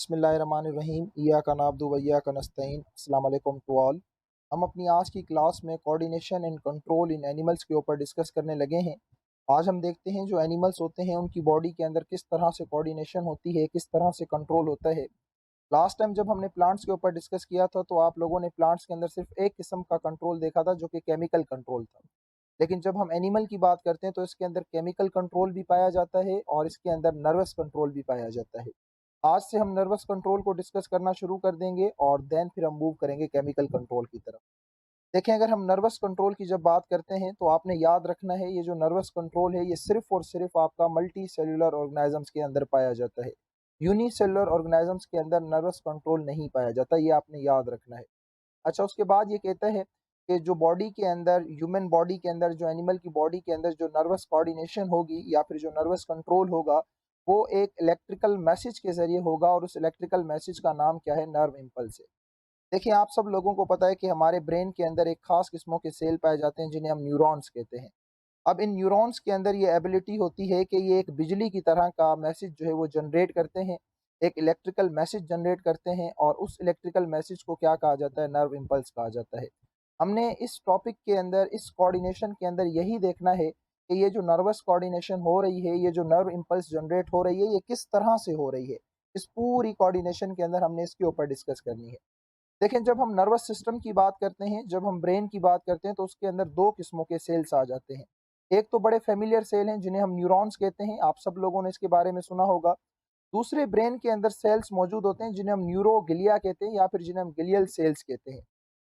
बिस्मिल्लाहिर्रहमानिर्रहीम इय्याका नअब्दु व इय्याका नस्तईन। अस्सलाम वालेकुम टू ऑल। हम अपनी आज की क्लास में coordination and control in animals के ऊपर डिस्कस करने लगे हैं। आज हम देखते हैं जो एनिमल्स होते हैं उनकी बॉडी के अंदर किस तरह से कोऑर्डिनेशन होती है, किस तरह से कंट्रोल होता है। लास्ट टाइम जब हमने प्लांट्स के ऊपर डिस्कस किया था तो आप लोगों ने प्लांट्स के अंदर सिर्फ एक किस्म का कंट्रोल देखा था जो कि केमिकल कंट्रोल था। लेकिन जब हम एनिमल की बात करते हैं तो इसके अंदर केमिकल कंट्रोल भी पाया जाता है और इसके अंदर नर्वस कंट्रोल भी पाया जाता है। आज से हम नर्वस कंट्रोल को डिस्कस करना शुरू कर देंगे और देन फिर हम मूव करेंगे केमिकल कंट्रोल की तरफ। देखें, अगर हम नर्वस कंट्रोल की जब बात करते हैं तो आपने याद रखना है ये जो नर्वस कंट्रोल है ये सिर्फ और सिर्फ आपका मल्टी सेलुलर ऑर्गेनिजम्स के अंदर पाया जाता है। यूनिसेलुलर ऑर्गेनिजम्स के अंदर नर्वस कंट्रोल नहीं पाया जाता, ये आपने याद रखना है। अच्छा, उसके बाद ये कहता है कि जो बॉडी के अंदर, ह्यूमन बॉडी के अंदर, जो एनिमल की बॉडी के अंदर जो नर्वस कोऑर्डिनेशन होगी या फिर जो नर्वस कंट्रोल होगा वो एक इलेक्ट्रिकल मैसेज के ज़रिए होगा और उस इलेक्ट्रिकल मैसेज का नाम क्या है? नर्व इम्पल्स है। देखिए, आप सब लोगों को पता है कि हमारे ब्रेन के अंदर एक खास किस्मों के सेल पाए जाते हैं जिन्हें हम न्यूरॉन्स कहते हैं। अब इन न्यूरॉन्स के अंदर ये एबिलिटी होती है कि ये एक बिजली की तरह का मैसेज जो है वो जनरेट करते हैं, एक इलेक्ट्रिकल मैसेज जनरेट करते हैं और उस इलेक्ट्रिकल मैसेज को क्या कहा जाता है? नर्व इम्पल्स कहा जाता है। हमने इस टॉपिक के अंदर, इस कोऑर्डिनेशन के अंदर यही देखना है कि ये जो नर्वस कोऑर्डिनेशन हो रही है, ये जो नर्व इम्पल्स जनरेट हो रही है, ये किस तरह से हो रही है। इस पूरी कोऑर्डिनेशन के अंदर हमने इसके ऊपर डिस्कस करनी है। देखें, जब हम नर्वस सिस्टम की बात करते हैं, जब हम ब्रेन की बात करते हैं तो उसके अंदर दो किस्मों के सेल्स आ जाते हैं। एक तो बड़े फेमिलियर सेल हैं जिन्हें हम न्यूरॉन्स कहते हैं, आप सब लोगों ने इसके बारे में सुना होगा। दूसरे ब्रेन के अंदर सेल्स मौजूद होते हैं जिन्हें हम न्यूरोग्लिया कहते हैं या फिर जिन्हें हम ग्लियल सेल्स कहते हैं।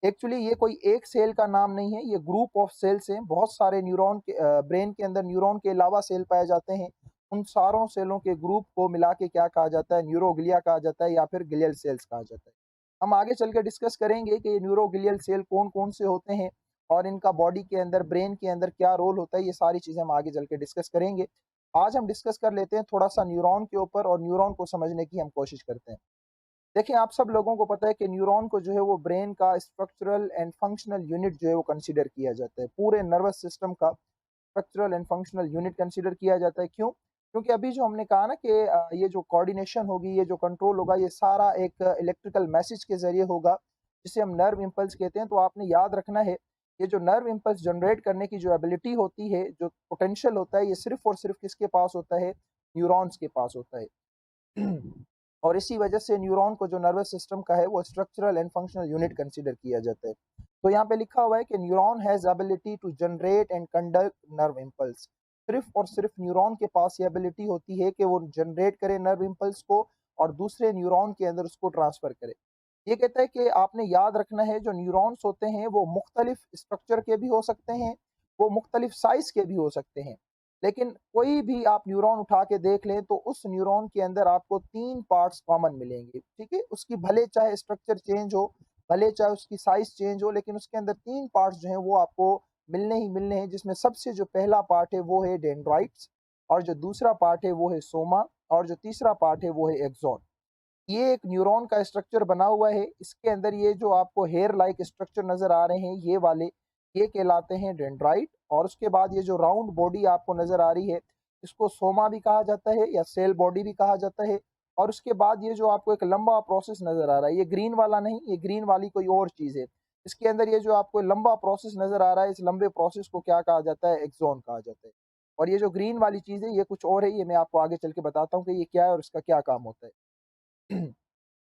एक्चुअली ये कोई एक सेल का नाम नहीं है, ये ग्रुप ऑफ सेल्स हैं। बहुत सारे न्यूरॉन के ब्रेन के अंदर न्यूरॉन के अलावा सेल पाए जाते हैं। उन सारों सेलों के ग्रुप को मिला के क्या कहा जाता है? न्यूरोग्लिया कहा जाता है या फिर ग्लियल सेल्स कहा जाता है। हम आगे चल के डिस्कस करेंगे कि ये न्यूरोग्लियल सेल कौन-कौन से होते हैं और इनका बॉडी के अंदर, ब्रेन के अंदर क्या रोल होता है, ये सारी चीज़ें हम आगे चल के डिस्कस करेंगे। आज हम डिस्कस कर लेते हैं थोड़ा-सा न्यूरॉन के ऊपर और न्यूरॉन को समझने की हम कोशिश करते हैं। देखिए, आप सब लोगों को पता है कि न्यूरॉन को जो है वो ब्रेन का स्ट्रक्चरल एंड फंक्शनल यूनिट जो है वो कंसीडर किया जाता है। पूरे नर्वस सिस्टम का structural and functional unit consider किया जाता है। क्यों? क्योंकि अभी जो हमने कहा ना कि ये जो कोऑर्डिनेशन होगी, ये जो कंट्रोल होगा, ये सारा एक इलेक्ट्रिकल मैसेज के ज़रिए होगा, जिसे हम नर्व इम्पल्स कहते हैं। तो आपने याद रखना है, ये जो नर्व इम्पल्स जनरेट करने की जो एबिलिटी होती है, जो पोटेंशियल होता है, ये सिर्फ़ और सिर्फ़ किसके पास होता है? न्यूरॉन्स के पास होता है। और इसी वजह से न्यूरॉन को जो नर्वस सिस्टम का है वो structural and functional unit consider किया जाता है। तो यहाँ पे लिखा हुआ है कि neuron has ability to generate and conduct nerve impulse. सिर्फ और सिर्फ न्यूरॉन के पास ये एबिलिटी होती है कि वो जनरेट करे नर्व इम्पल्स को और दूसरे न्यूरॉन के अंदर उसको ट्रांसफर करे। ये कहता है कि आपने याद रखना है जो न्यूरॉन्स होते हैं वो मुख्तलिफ स्ट्रक्चर के भी हो सकते हैं, वो मुख्तलिफ साइज के भी हो सकते हैं। लेकिन कोई भी आप न्यूरॉन उठा के देख लें तो उस न्यूरॉन के अंदर आपको 3 पार्ट्स कॉमन मिलेंगे, ठीक है? उसकी भले चाहे स्ट्रक्चर चेंज हो, भले चाहे उसकी साइज़ चेंज हो, लेकिन उसके अंदर 3 पार्ट्स जो हैं वो आपको मिलने ही मिलने हैं, जिसमें सबसे जो पहला पार्ट है वो है डेंड्राइट्स और जो दूसरा पार्ट है वो है सोमा और जो तीसरा पार्ट है वो है एक्सॉन। ये एक न्यूरॉन का स्ट्रक्चर बना हुआ है। इसके अंदर ये जो आपको हेयर लाइक स्ट्रक्चर नज़र आ रहे हैं, ये वाले, ये कहलाते हैं डेंड्राइट। और उसके बाद ये जो राउंड बॉडी आपको नज़र आ रही है, इसको सोमा भी कहा जाता है या सेल बॉडी भी कहा जाता है। और उसके बाद ये जो आपको एक लंबा प्रोसेस नज़र आ रहा है, ये ग्रीन वाला नहीं, ये ग्रीन वाली कोई और चीज़ है। इसके अंदर ये जो आपको लंबा प्रोसेस नज़र आ रहा है, इस लंबे प्रोसेस को क्या कहा जाता है? एक्सॉन कहा जाता है। और ये जो ग्रीन वाली चीज़ है, ये कुछ और है, ये मैं आपको आगे चल के बताता हूँ कि ये क्या है और इसका क्या काम होता है।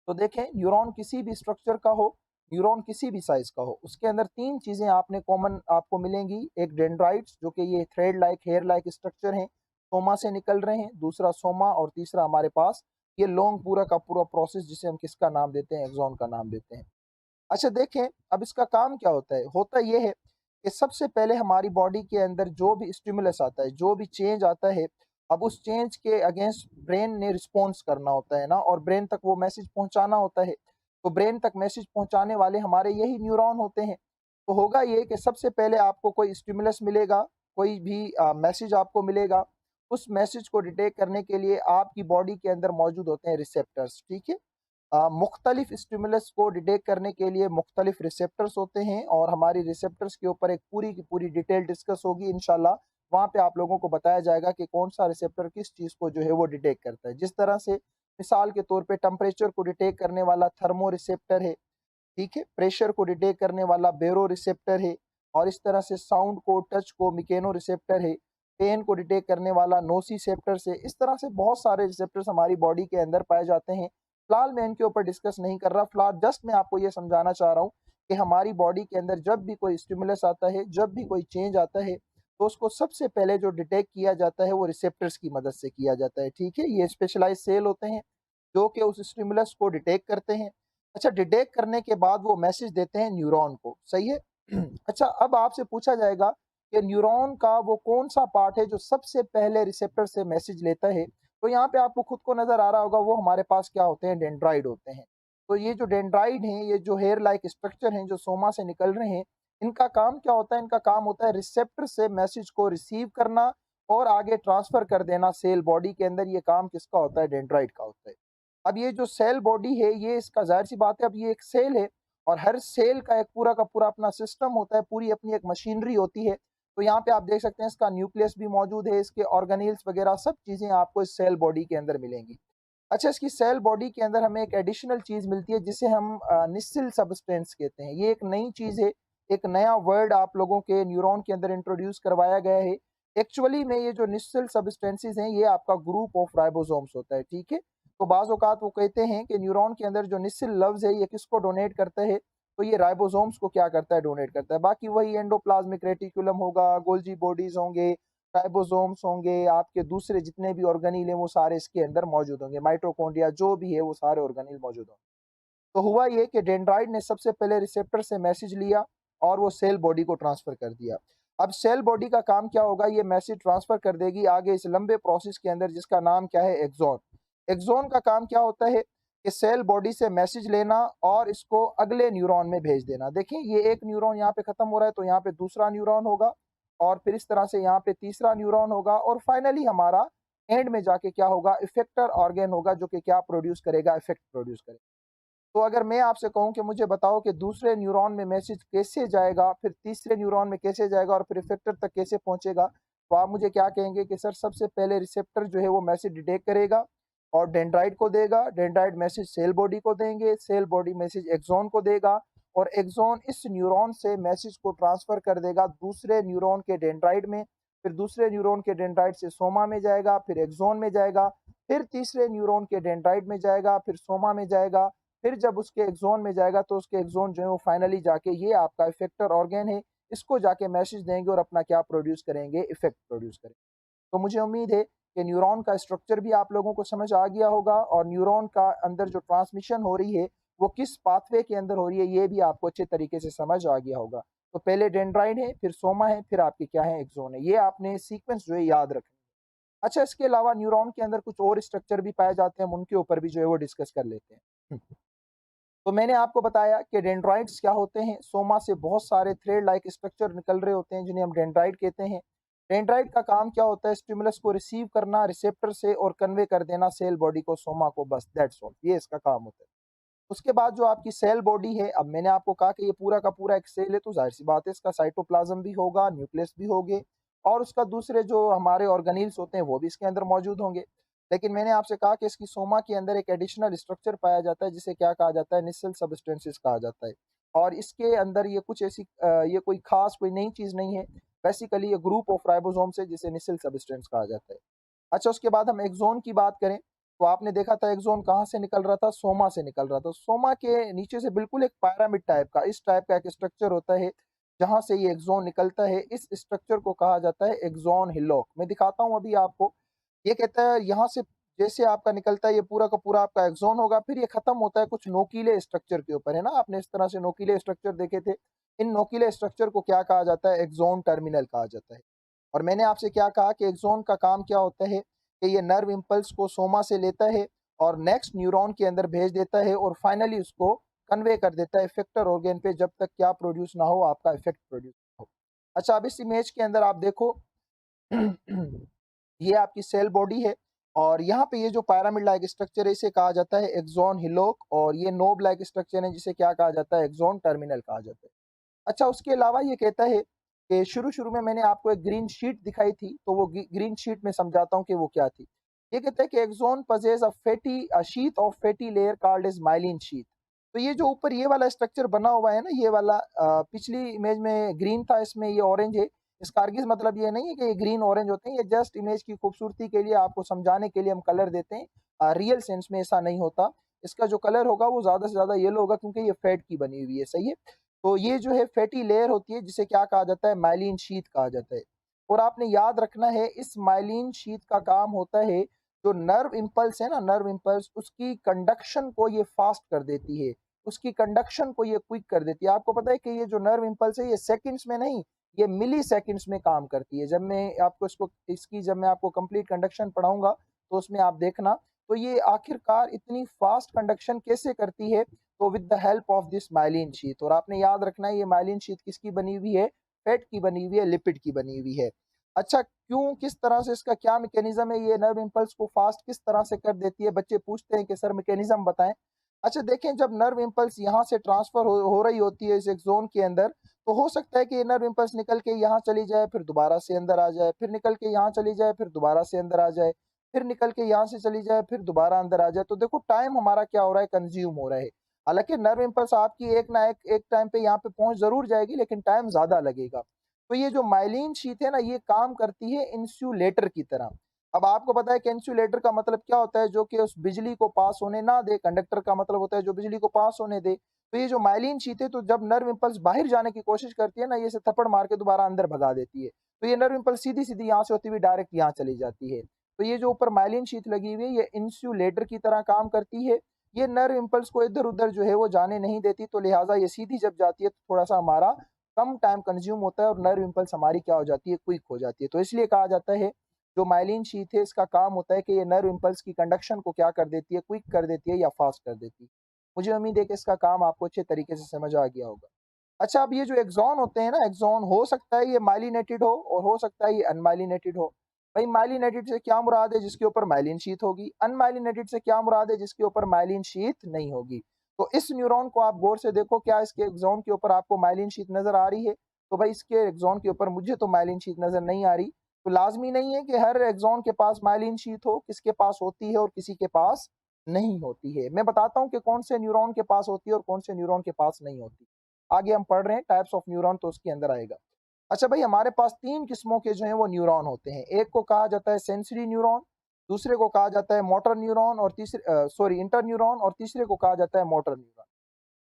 तो देखें, न्यूरॉन किसी भी स्ट्रक्चर का हो, न्यूरॉन किसी भी साइज का हो, उसके अंदर 3 चीज़ें आपने कॉमन आपको मिलेंगी। एक डेंड्राइट्स जो कि ये thread like, hair like structure हैं, सोमा से निकल रहे हैं, दूसरा सोमा और तीसरा हमारे पास ये लॉन्ग पूरा का पूरा प्रोसेस जिसे हम किसका नाम देते हैं? एक्सॉन का नाम देते हैं। अच्छा देखें, अब इसका काम क्या होता है? होता ये है कि सबसे पहले हमारी बॉडी के अंदर जो भी स्टिमुलस आता है, जो भी चेंज आता है, अब उस चेंज के अगेंस्ट ब्रेन ने रिस्पॉन्स करना होता है ना, और ब्रेन तक वो मैसेज पहुंचाना होता है। तो ब्रेन तक मैसेज पहुंचाने वाले हमारे यही न्यूरॉन होते हैं। तो होगा ये कि सबसे पहले आपको कोई स्टिमुलस मिलेगा, कोई भी मैसेज आपको मिलेगा। उस मैसेज को डिटेक्ट करने के लिए आपकी बॉडी के अंदर मौजूद होते हैं रिसेप्टर्स, ठीक है? मुख्तलिफ स्टिमुलस को डिटेक्ट करने के लिए मुख्तलिफ रिसेप्टर्स होते हैं और हमारी रिसेप्टर्स के ऊपर एक पूरी की पूरी डिटेल डिस्कस होगी इंशाल्लाह। वहाँ पे आप लोगों को बताया जाएगा कि कौन सा रिसेप्टर किस चीज़ को जो है वो डिटेक्ट करता है। जिस तरह से मिसाल के तौर पे टेम्परेचर को डिटेक्ट करने वाला थर्मो रिसेप्टर है, ठीक है, प्रेशर को डिटेक्ट करने वाला बेरो रिसेप्टर है, और इस तरह से साउंड को, टच को मिकेनो रिसेप्टर है, पेन को डिटेक्ट करने वाला नोसिसेप्टर से, इस तरह से बहुत सारे रिसेप्टर्स हमारी बॉडी के अंदर पाए जाते हैं। फिलहाल मैं इनके ऊपर डिस्कस नहीं कर रहा, फिलहाल जस्ट मैं आपको ये समझाना चाह रहा हूँ कि हमारी बॉडी के अंदर जब भी कोई स्टिमुलस आता है, जब भी कोई चेंज आता है, तो उसको सबसे पहले जो डिटेक्ट किया जाता है वो रिसेप्टर्स की मदद से किया जाता है, ठीक है। ये स्पेशलाइज सेल होते हैं जो कि उस स्टिमुलस को डिटेक्ट करते हैं। अच्छा, डिटेक्ट करने के बाद वो मैसेज देते हैं न्यूरॉन को, सही है। अच्छा, अब आपसे पूछा जाएगा कि न्यूरॉन का वो कौन सा पार्ट है जो सबसे पहले रिसेप्टर से मैसेज लेता है। तो यहाँ पे आपको खुद को नजर आ रहा होगा, वो हमारे पास क्या होते हैं, डेंड्राइड होते हैं। तो ये जो डेंड्राइड हैं, ये जो हेयर लाइक स्ट्रक्चर हैं जो सोमा से निकल रहे हैं, इनका काम क्या होता है, इनका काम होता है रिसेप्टर से मैसेज को रिसीव करना और आगे ट्रांसफर कर देना सेल बॉडी के अंदर। ये काम किसका होता है, डेंड्राइड का होता है। अब ये जो सेल बॉडी है, ये इसका जाहिर सी बात है, अब ये एक सेल है और हर सेल का एक पूरा का पूरा अपना सिस्टम होता है, पूरी अपनी एक मशीनरी होती है। तो यहाँ पे आप देख सकते हैं इसका न्यूक्लियस भी मौजूद है, इसके ऑर्गेनेल्स वगैरह सब चीज़ें आपको इस सेल बॉडी के अंदर मिलेंगी। अच्छा, इसकी सेल बॉडी के अंदर हमें एक एडिशनल चीज़ मिलती है जिसे हम निस्सिल सब्सटेंस कहते हैं। ये एक नई चीज़ है, एक नया वर्ड आप लोगों के न्यूरॉन के अंदर इंट्रोड्यूस करवाया गया है। एक्चुअली में ये जो निस्सिल सब्सटेंसेस हैं, ये आपका ग्रुप ऑफ राइबोसोम्स होता है, ठीक है। तो बाज़ औक़ात वो कहते हैं कि न्यूरॉन के अंदर जो निस्सिल लफ्ज़ है, ये किसको डोनेट करता है, तो ये राइबोसोम्स को क्या करता है, डोनेट करता है। बाकी वही एंडोप्लाज्मिक रेटिकुलम होगा, गोल्जी बॉडीज़ होंगे, राइबोसोम्स होंगे, आपके दूसरे जितने भी ऑर्गेनील हैं वो सारे इसके अंदर मौजूद होंगे, माइटोकॉन्ड्रिया जो भी है वो सारे ऑर्गेनील मौजूद होंगे। तो हुआ ये कि डेंड्राइट ने सबसे पहले रिसेप्टर से मैसेज लिया और वो सेल बॉडी को ट्रांसफर कर दिया। अब सेल बॉडी का काम क्या होगा, ये मैसेज ट्रांसफर कर देगी आगे इस लंबे प्रोसेस के अंदर जिसका नाम क्या है, एक्सॉन। एक्सॉन का काम क्या होता है कि सेल बॉडी से मैसेज लेना और इसको अगले न्यूरॉन में भेज देना। देखिए, ये एक न्यूरॉन यहाँ पे खत्म हो रहा है तो यहाँ पे दूसरा न्यूरॉन होगा, और फिर इस तरह से यहाँ पे तीसरा न्यूरॉन होगा, और फाइनली हमारा एंड में जाके क्या होगा, इफेक्टर ऑर्गेन होगा जो कि क्या प्रोड्यूस करेगा, इफेक्ट प्रोड्यूस करेगा। तो अगर मैं आपसे कहूँ कि मुझे बताओ कि दूसरे न्यूरॉन में मैसेज कैसे जाएगा, फिर तीसरे न्यूरॉन में कैसे जाएगा और फिर इफेक्टर तक कैसे पहुंचेगा, तो आप मुझे क्या कहेंगे कि सर सबसे पहले रिसेप्टर जो है वो मैसेज डिटेक्ट करेगा और डेंड्राइट को देगा, डेंड्राइट मैसेज सेल बॉडी को देंगे, सेल बॉडी मैसेज एक्सॉन को देगा, और एक्सॉन इस न्यूरॉन से मैसेज को ट्रांसफर कर देगा दूसरे न्यूरॉन के डेंड्राइट में, फिर दूसरे न्यूरॉन के डेंड्राइट से सोमा में जाएगा, फिर एक्सॉन में जाएगा, फिर तीसरे न्यूरॉन के डेंड्राइट में जाएगा, फिर सोमा में जाएगा, फिर जब उसके एक्सोन में जाएगा तो उसके एक्सोन जो है वो फाइनली जाके ये आपका इफेक्टर ऑर्गेन है, इसको जाके मैसेज देंगे और अपना क्या प्रोड्यूस करेंगे, इफेक्ट प्रोड्यूस करेंगे। तो मुझे उम्मीद है कि न्यूरॉन का स्ट्रक्चर भी आप लोगों को समझ आ गया होगा, और न्यूरॉन का अंदर जो ट्रांसमिशन हो रही है वो किस पाथवे के अंदर हो रही है ये भी आपको अच्छे तरीके से समझ आ गया होगा। तो पहले डेंड्राइट है, फिर सोमा है, फिर आपके क्या है, एक्सोन है। ये आपने सीक्वेंस जो है याद रखना। अच्छा, इसके अलावा न्यूरॉन के अंदर कुछ और स्ट्रक्चर भी पाए जाते हैं, हम उनके ऊपर भी जो है वो डिस्कस कर लेते हैं। तो मैंने आपको बताया कि डेंड्राइट्स क्या होते हैं, सोमा से बहुत सारे थ्रेड लाइक स्ट्रक्चर निकल रहे होते हैं जिन्हें हम डेंड्राइट कहते हैं। डेंड्राइट का काम क्या होता है, स्टिमुलस को रिसीव करना रिसेप्टर से और कन्वे कर देना सेल बॉडी को, सोमा को, बस दैट्स ऑल, ये इसका काम होता है। उसके बाद जो आपकी सेल बॉडी है, अब मैंने आपको कहा कि ये पूरा का पूरा एक सेल है, तो जाहिर सी बात है इसका साइटोप्लाज्म भी होगा, न्यूक्लियस भी होंगे, और उसका दूसरे जो हमारे ऑर्गेनील्स होते हैं वो भी इसके अंदर मौजूद होंगे। लेकिन मैंने आपसे कहा कि इसकी सोमा के अंदर एक एडिशनल स्ट्रक्चर पाया जाता है जिसे क्या कहा जाता है, निस्सल सब्सटेंसेस कहा जाता है। और इसके अंदर ये कुछ ऐसी ये कोई खास कोई नई चीज़ नहीं है, बेसिकली ये ग्रुप ऑफ राइबोसोम्स है जिसे निस्सल सब्सटेंस कहा जाता है। अच्छा, उसके बाद हम एक्सोन की बात करें तो आपने देखा था एक्सोन कहाँ से निकल रहा था, सोमा से निकल रहा था। सोमा के नीचे से बिल्कुल एक पिरामिड टाइप का, इस टाइप का एक स्ट्रक्चर होता है जहां से ये एक्सोन निकलता है। इस स्ट्रक्चर को कहा जाता है एक्सोन हिलॉक। मैं दिखाता हूं अभी आपको। ये कहता है यहाँ से जैसे आपका निकलता है ये पूरा का पूरा आपका एक्सोन होगा, फिर ये खत्म होता है कुछ नोकीले स्ट्रक्चर के ऊपर, है ना। आपने इस तरह से नोकीले स्ट्रक्चर देखे थे। इन नोकीले स्ट्रक्चर को क्या कहा जाता है, एक्सोन टर्मिनल कहा जाता है। और मैंने आपसे क्या कहा कि एक्सोन का काम क्या होता है कि ये नर्व इम्पल्स को सोमा से लेता है और नेक्स्ट न्यूरॉन के अंदर भेज देता है और फाइनली उसको कन्वे कर देता है इफेक्टर ऑर्गेन पे, जब तक क्या प्रोड्यूस ना हो, आपका इफेक्ट प्रोड्यूस ना हो। अच्छा, अब इस इमेज के अंदर आप देखो ये आपकी सेल बॉडी है, और यहाँ पे ये जो पिरामिड लाइक स्ट्रक्चर है इसे कहा जाता है एक्सोन हिलोक, और ये नोब लाइक स्ट्रक्चर है जिसे क्या कहा जाता है, एक्सोन टर्मिनल कहा जाता है। अच्छा, उसके अलावा ये कहता है कि शुरू शुरू में मैंने आपको एक ग्रीन शीट दिखाई थी, तो वो ग्रीन शीट में समझाता हूँ कि वो क्या थी। ये कहते हैं कि axon possess a sheath of fatty layer called as myelin sheath. तो ये जो ऊपर ये वाला स्ट्रक्चर बना हुआ है ना, ये वाला पिछली इमेज में ग्रीन था, इसमें ये ऑरेंज है। इसका हरगिज़ मतलब ये नहीं है कि ये ग्रीन ऑरेंज होते हैं, ये जस्ट इमेज की खूबसूरती के लिए आपको समझाने के लिए हम कलर देते हैं। रियल सेंस में ऐसा नहीं होता। इसका जो कलर होगा वो ज़्यादा से ज़्यादा येलो होगा, क्योंकि ये फैट की बनी हुई है, सही है। तो ये जो है फैटी लेयर होती है, जिसे क्या कहा जाता है, माइलिन शीथ कहा जाता है। और आपने याद रखना है, इस माइलिन शीथ का काम होता है, जो नर्व इम्पल्स है ना, नर्व इम्पल्स, उसकी कंडक्शन को ये फास्ट कर देती है, उसकी कंडक्शन को ये क्विक कर देती है। आपको पता है कि ये जो नर्व इम्पल्स है, ये सेकंड्स में नहीं, ये मिली सेकंड्स में काम करती है। जब मैं आपको कंप्लीट कंडक्शन पढ़ाऊंगा, तो उसमें आप देखना। तो ये आखिरकार इतनी फास्ट कंडक्शन कैसे करती है, तो with the help of this myelin sheath. और आपने याद रखना है, ये माइलिन शीथ किसकी बनी हुई है, फैट की बनी हुई है, लिपिड की बनी हुई है। अच्छा, क्यों, किस तरह से, इसका क्या मैकेनिज्म है, ये नर्व इम्पल्स को फास्ट किस तरह से कर देती है, बच्चे पूछते हैं कि सर मैकेनिज्म बताएं। अच्छा देखें, जब नर्व इम्पल्स यहाँ से ट्रांसफर हो रही होती है इस एक्सोन के अंदर, तो हो सकता है कि ये नर्व इम्पल्स निकल के यहाँ चली जाए, फिर दोबारा से अंदर आ जाए, फिर निकल के यहाँ चली जाए, फिर दोबारा से अंदर आ जाए, फिर निकल के यहाँ से चली जाए, फिर दोबारा अंदर आ जाए। तो देखो टाइम हमारा क्या हो रहा है, कंज्यूम हो रहा है। हालांकि नर्व इम्पल्स आपकी एक ना एक टाइम पे यहाँ पे पहुंच जरूर जाएगी, लेकिन टाइम ज्यादा लगेगा। तो ये जो माइलिन शीथ है ना, ये काम करती है इंसुलेटर की तरह। अब आपको पता है कि इंसुलेटर का मतलब क्या होता है, जो कि उस बिजली को पास होने ना दे। कंडक्टर का मतलब होता है जो बिजली को पास होने दे। तो ये जो माइलिन शीथ है, तो जब नर्व इम्पल्स बाहर जाने की कोशिश करती है ना, ये से थप्पड़ मार के दोबारा अंदर भगा देती है। तो ये नर्व इम्पल्स सीधी सीधी यहाँ से होती हुई डायरेक्ट यहाँ चली जाती है। तो ये जो ऊपर माइलिन शीथ लगी हुई है, ये इंसुलेटर की तरह काम करती है। ये नर्व इम्पल्स को इधर उधर जो है वो जाने नहीं देती, तो लिहाजा ये सीधी जब जाती है तो थोड़ा सा हमारा कम टाइम कंज्यूम होता है, और नर्व इम्पल्स हमारी क्या हो जाती है, क्विक हो जाती है। तो इसलिए कहा जाता है, जो माइलिन शीथ है, इसका काम होता है कि ये नर्व इम्पल्स की कंडक्शन को क्या कर देती है, क्विक कर देती है या फास्ट कर देती है। मुझे उम्मीद है कि इसका काम आपको अच्छे तरीके से समझ आ गया होगा। अच्छा, अब ये जो एक्सॉन होते हैं ना, एक्सॉन हो सकता है ये माइलिनेटेड हो, और हो सकता है ये अनमाइलिनेटेड हो। भाई माइलिनेटेड से क्या मुराद है, जिसके ऊपर माइलिन शीथ होगी। अनमाइलिनेटेड से क्या मुराद है, जिसके ऊपर माइलिन शीथ नहीं होगी। तो इस न्यूरॉन को आप गौर से देखो, क्या इसके एक्सॉन के ऊपर आपको माइलिन शीथ नजर आ रही है। तो भाई इसके एक्सॉन के ऊपर मुझे तो माइलिन शीथ नजर नहीं आ रही। तो लाजमी नहीं है कि हर एक्सॉन के पास माइलिन शीथ हो, किसके पास होती है और किसी के पास नहीं होती है। मैं बताता हूँ कि कौन से न्यूरॉन के पास होती है और कौन से न्यूरॉन के पास नहीं होती। आगे हम पढ़ रहे हैं टाइप्स ऑफ न्यूरॉन, तो उसके अंदर आएगा। अच्छा भाई, हमारे पास तीन किस्मों के जो है वो न्यूरॉन होते हैं। एक को कहा जाता है सेंसरी न्यूरॉन, दूसरे को कहा जाता है मोटर न्यूरॉन, और इंटर न्यूरॉन, और तीसरे को कहा जाता है मोटर न्यूरॉन।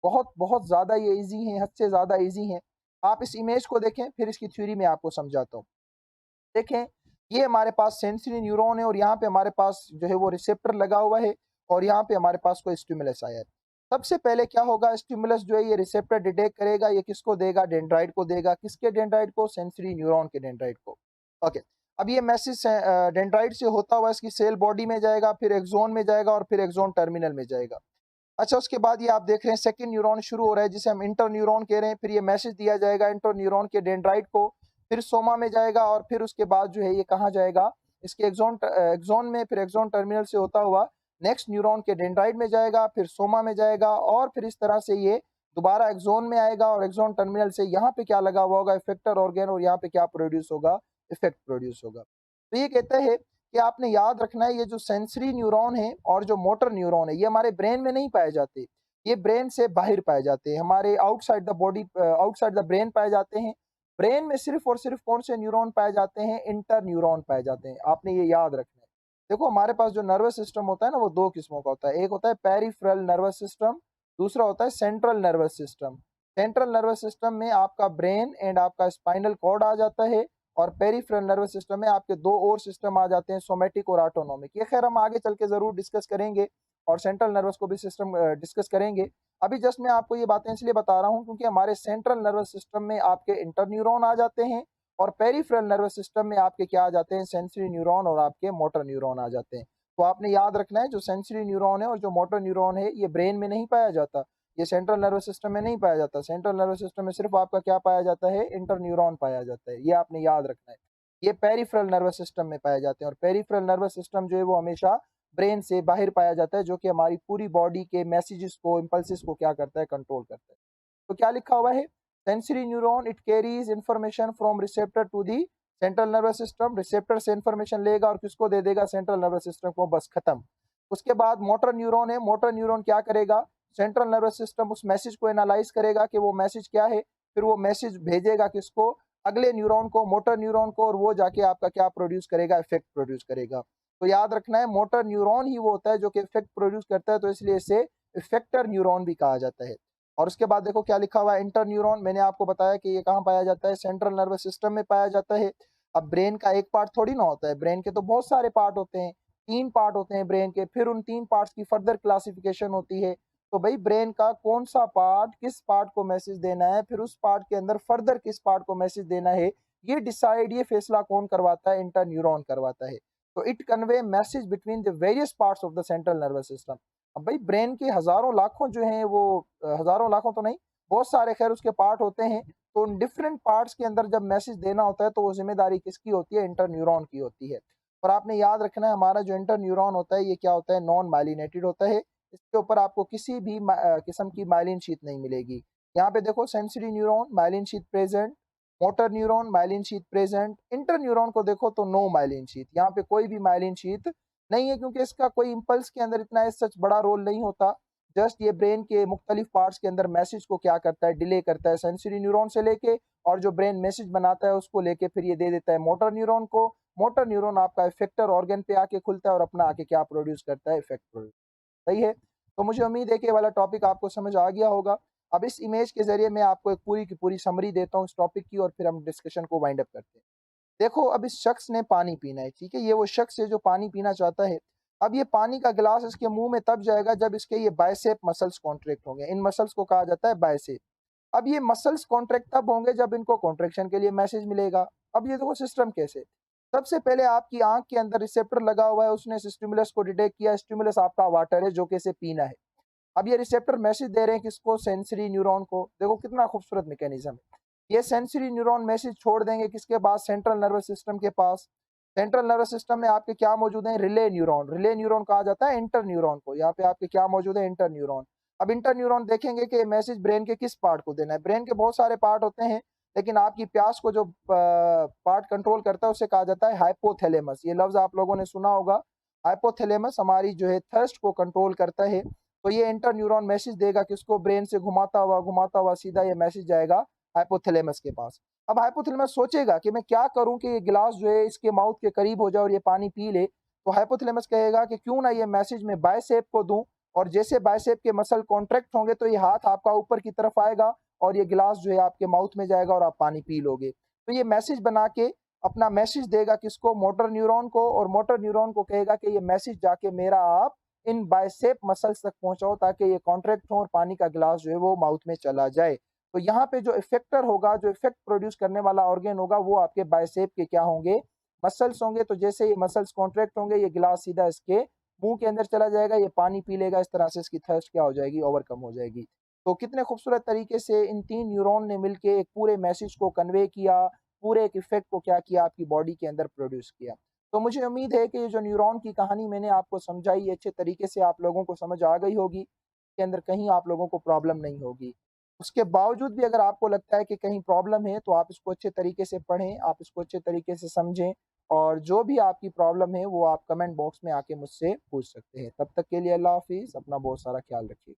बहुत बहुत ज्यादा ये इजी है, हद से ज्यादा इजी है। आप इस इमेज को देखें, फिर इसकी थ्योरी में आपको समझाता हूँ। देखें, ये हमारे पास सेंसरी न्यूरॉन है, और यहाँ पे हमारे पास जो है वो रिसेप्टर लगा हुआ है, और यहाँ पे हमारे पास कोई स्टिमुलस आया है। सबसे पहले क्या होगा, स्टिमुलस जो है ये रिसेप्टर डिटेक्ट करेगा, ये किसको देगा, डेंड्राइट को देगा। किसके डेंड्राइट को, सेंसरी न्यूरॉन के डेंड्राइट को। ओके, अब ये मैसेज डेंड्राइट से होता हुआ इसकी सेल बॉडी में जाएगा, फिर एक्सोन में जाएगा, और फिर एक्सोन टर्मिनल में जाएगा। अच्छा, उसके बाद ये आप देख रहे हैं सेकंड न्यूरॉन शुरू हो रहा है, जिसे हम इंटर न्यूरॉन कह रहे हैं। फिर ये मैसेज दिया जाएगा इंटर न्यूरॉन के डेंड्राइट को, फिर सोमा में जाएगा, और फिर उसके बाद जो है ये कहाँ जाएगा, इसके एक्सोन में, फिर एक्सोन टर्मिनल से होता हुआ नेक्स्ट न्यूरॉन के डेंड्राइट में जाएगा, फिर सोमा में जाएगा, और फिर इस तरह से ये दोबारा एक्सोन में आएगा, और एक्सोन टर्मिनल से यहाँ पे क्या लगा हुआ होगा, इफेक्टर ऑर्गन, और यहाँ पे क्या प्रोड्यूस होगा, इफेक्ट प्रोड्यूस होगा। तो ये कहता है कि आपने याद रखना है, ये जो सेंसरी न्यूरॉन है और जो मोटर न्यूरॉन है, ये हमारे ब्रेन में नहीं पाए जाते। ये ब्रेन से बाहर पाए जाते हैं, हमारे outside the body, outside the brain पाए जाते हैं। ब्रेन में सिर्फ और सिर्फ कौन से न्यूरॉन पाए जाते हैं, इंटर न्यूरॉन पाए जाते हैं। आपने ये याद रखना है। देखो, हमारे पास जो नर्वस सिस्टम होता है ना, वो दो किस्मों का होता है। एक होता है पेरिफेरल नर्वस सिस्टम, दूसरा होता है central nervous system. Central nervous system में आपका ब्रेन एंड आपका स्पाइनल कॉर्ड आ जाता है, और पेरिफेरल नर्वस सिस्टम में आपके दो और सिस्टम आ जाते हैं, सोमेटिक और ऑटोनोमिक। ये खैर हम आगे चल के जरूर डिस्कस करेंगे, और सेंट्रल नर्वस को भी सिस्टम डिस्कस करेंगे। अभी जस्ट मैं आपको ये बातें इसलिए बता रहा हूँ क्योंकि हमारे सेंट्रल नर्वस सिस्टम में आपके इंटर न्यूरॉन आ जाते हैं, और पेरिफेरल नर्वस सिस्टम में आपके क्या आ जाते हैं, सेंसरी न्यूरॉन और आपके मोटर न्यूरॉन आ जाते हैं। तो आपने याद रखना है, जो सेंसरी न्यूरॉन है और जो मोटर न्यूरॉन है, ये ब्रेन में नहीं पाया जाता, ये सेंट्रल नर्वस सिस्टम में नहीं पाया जाता। सेंट्रल नर्वस सिस्टम में सिर्फ आपका क्या पाया जाता है, इंटर न्यूरॉन पाया जाता है। ये आपने याद रखना है। ये पेरिफेरल नर्वस सिस्टम में पाए जाते हैं, और पेरिफेरल नर्वस सिस्टम जो है वो हमेशा ब्रेन से बाहर पाया जाता है, जो कि हमारी पूरी बॉडी के मैसेजेस को, इम्पल्सिस को क्या करता है, कंट्रोल करता है। तो क्या लिखा हुआ है, sensory neuron it carries information from receptor to the central nervous system receptor से इंफॉर्मेशन लेगा और किसको दे देगा, सेंट्रल नर्वस सिस्टम को, बस खत्म। उसके बाद मोटर न्यूरॉन है, मोटर न्यूरॉन क्या करेगा, सेंट्रल नर्वस सिस्टम उस मैसेज को एनालाइज करेगा कि वो मैसेज क्या है, फिर वो मैसेज भेजेगा किसको, अगले न्यूरॉन को, मोटर न्यूरॉन को, और वो जाके आपका क्या प्रोड्यूस करेगा, इफेक्ट प्रोड्यूस करेगा। तो याद रखना है मोटर न्यूरॉन ही वो होता है जो कि इफेक्ट प्रोड्यूस करता है, तो इसलिए इसे इफेक्टर न्यूरॉन भी कहा जाता है। और उसके बाद देखो क्या लिखा हुआ है, इंटर न्यूरॉन। मैंने आपको बताया कि ये कहाँ पाया जाता है, सेंट्रल नर्वस सिस्टम में पाया जाता है। अब ब्रेन का एक पार्ट थोड़ी ना होता है, ब्रेन के तो बहुत सारे पार्ट होते हैं, 3 पार्ट होते हैं ब्रेन के, फिर उन 3 पार्ट्स की फर्दर क्लासिफिकेशन होती है। तो भाई ब्रेन का कौन सा पार्ट किस पार्ट को मैसेज देना है, फिर उस पार्ट के अंदर फर्दर किस पार्ट को मैसेज देना है, ये डिसाइड, ये फैसला कौन करवाता है, इंटर न्यूरॉन करवाता है। तो it convey message between the various parts of the central nervous system. अब भाई ब्रेन के हजारों लाखों जो हैं वो, हजारों लाखों तो नहीं, बहुत सारे खैर उसके पार्ट होते हैं। तो उन डिफरेंट पार्ट्स के अंदर जब मैसेज देना होता है तो वो जिम्मेदारी किसकी होती है, इंटर न्यूरॉन की होती है। और आपने याद रखना है हमारा जो इंटर न्यूरॉन होता है ये क्या होता है, नॉन माइलिनेटेड होता है। इसके ऊपर आपको किसी भी किस्म की माइलिन शीट नहीं मिलेगी। यहाँ पे देखो sensory neuron myelin sheath present, motor neuron myelin sheath present, inter neuron को देखो तो नो माइलिन शीट, यहाँ पे कोई भी माइलिन शीट नहीं है, क्योंकि इसका कोई इम्पल्स के अंदर इतना सच बड़ा रोल नहीं होता। जस्ट ये ब्रेन के मुख्तलिफ पार्ट्स के अंदर मैसेज को क्या करता है, डिले करता है, सेंसरी न्यूरॉन से लेके, और जो ब्रेन मैसेज बनाता है उसको लेके फिर ये दे देता है मोटर न्यूरॉन को। मोटर न्यूरॉन आपका इफेक्टर ऑर्गन पे आके खुलता है और अपना आके क्या प्रोड्यूस करता है, इफेक्ट प्रोड्यूस। सही है। तो मुझे उम्मीद है कि ये वाला टॉपिक आपको समझ आ गया होगा। अब इस इमेज के जरिए मैं आपको एक पूरी की पूरी समरी देता हूँ इस टॉपिक की, और फिर हम डिस्कशन को वाइंड अप करते हैं। देखो अब इस शख्स ने पानी पीना है, ठीक है, ये वो शख्स है जो पानी पीना चाहता है। अब ये पानी का गिलास इसके मुंह में तब जाएगा जब इसके ये बाइसेप मसल्स कॉन्ट्रैक्ट होंगे। इन मसल्स को कहा जाता है बाइसेप। अब ये मसल्स कॉन्ट्रैक्ट तब होंगे जब इनको कॉन्ट्रैक्शन के लिए मैसेज मिलेगा। अब ये देखो सिस्टम कैसे, सबसे पहले आपकी आंख के अंदर रिसेप्टर लगा हुआ है, उसने स्टिमुलस को डिटेक्ट किया, स्टिमुलस आपका वाटर है जो कि इसे पीना है। अब ये रिसेप्टर मैसेज दे रहे हैं किसको, सेंसरी न्यूरॉन को। देखो कितना खूबसूरत मैकेनिज्म है। ये सेंसरी न्यूरॉन मैसेज छोड़ देंगे किसके पास, सेंट्रल नर्वस सिस्टम के पास। सेंट्रल नर्वस सिस्टम में आपके क्या मौजूद है, रिले न्यूरॉन। रिले न्यूरॉन कहा जाता है इंटर न्यूरॉन को। यहाँ पे आपके क्या मौजूद है, इंटर न्यूरॉन। अब इंटर न्यूरॉन देखेंगे कि मैसेज ब्रेन के किस पार्ट को देना है। ब्रेन के बहुत सारे पार्ट होते हैं, लेकिन आपकी प्यास को जो पार्ट कंट्रोल करता है उसे कहा जाता है हाइपोथैलेमस। ये लफ्ज आप लोगों ने सुना होगा। हाइपोथैलेमस हमारी जो है थर्स्ट को कंट्रोल करता है। तो ये इंटर न्यूरॉन मैसेज देगा किसको, ब्रेन से घुमाता हुआ सीधा ये मैसेज जाएगा हाइपोथैलेमस के पास। अब हाइपोथैलेमस सोचेगा कि मैं क्या करूं कि ये गिलास जो है इसके माउथ के करीब हो जाए और ये पानी पी ले। तो हाइपोथैलेमस कहेगा कि क्यों ना ये मैसेज मैं बाइसेप को दूं, और जैसे बाइसेप के मसल कॉन्ट्रैक्ट होंगे तो ये हाथ आपका ऊपर की तरफ आएगा और ये गिलास जो है आपके माउथ में जाएगा और आप पानी पी लोगे। तो ये मैसेज बना के अपना मैसेज देगा किसको, मोटर न्यूरॉन को, और मोटर न्यूरॉन को कहेगा कि ये मैसेज जाके मेरा आप इन बाइसेप मसल्स तक पहुंचाओ ताकि ये कॉन्ट्रैक्ट हो और पानी का गिलास जो है वो माउथ में चला जाए। तो यहाँ पे जो इफेक्टर होगा, जो इफेक्ट प्रोड्यूस करने वाला ऑर्गेन होगा, वो आपके बाइसेप के क्या होंगे, मसल्स होंगे। तो जैसे ये मसल्स कॉन्ट्रैक्ट होंगे ये गिलास सीधा इसके मुंह के अंदर चला जाएगा, ये पानी पी लेगा, इस तरह से इसकी थर्स्ट क्या हो जाएगी, ओवरकम हो जाएगी। तो कितने खूबसूरत तरीके से इन 3 न्यूरॉन ने मिलके एक पूरे मैसेज को कन्वे किया, पूरे एक इफेक्ट को क्या किया, आपकी बॉडी के अंदर प्रोड्यूस किया। तो मुझे उम्मीद है कि ये जो न्यूरॉन की कहानी मैंने आपको समझाई अच्छे तरीके से आप लोगों को समझ आ गई होगी, के अंदर कहीं आप लोगों को प्रॉब्लम नहीं होगी। उसके बावजूद भी अगर आपको लगता है कि कहीं प्रॉब्लम है तो आप इसको अच्छे तरीके से पढ़ें, आप इसको अच्छे तरीके से समझें, और जो भी आपकी प्रॉब्लम है वो आप कमेंट बॉक्स में आके मुझसे पूछ सकते हैं। तब तक के लिए अल्लाह हाफिज़, अपना बहुत सारा ख्याल रखिए।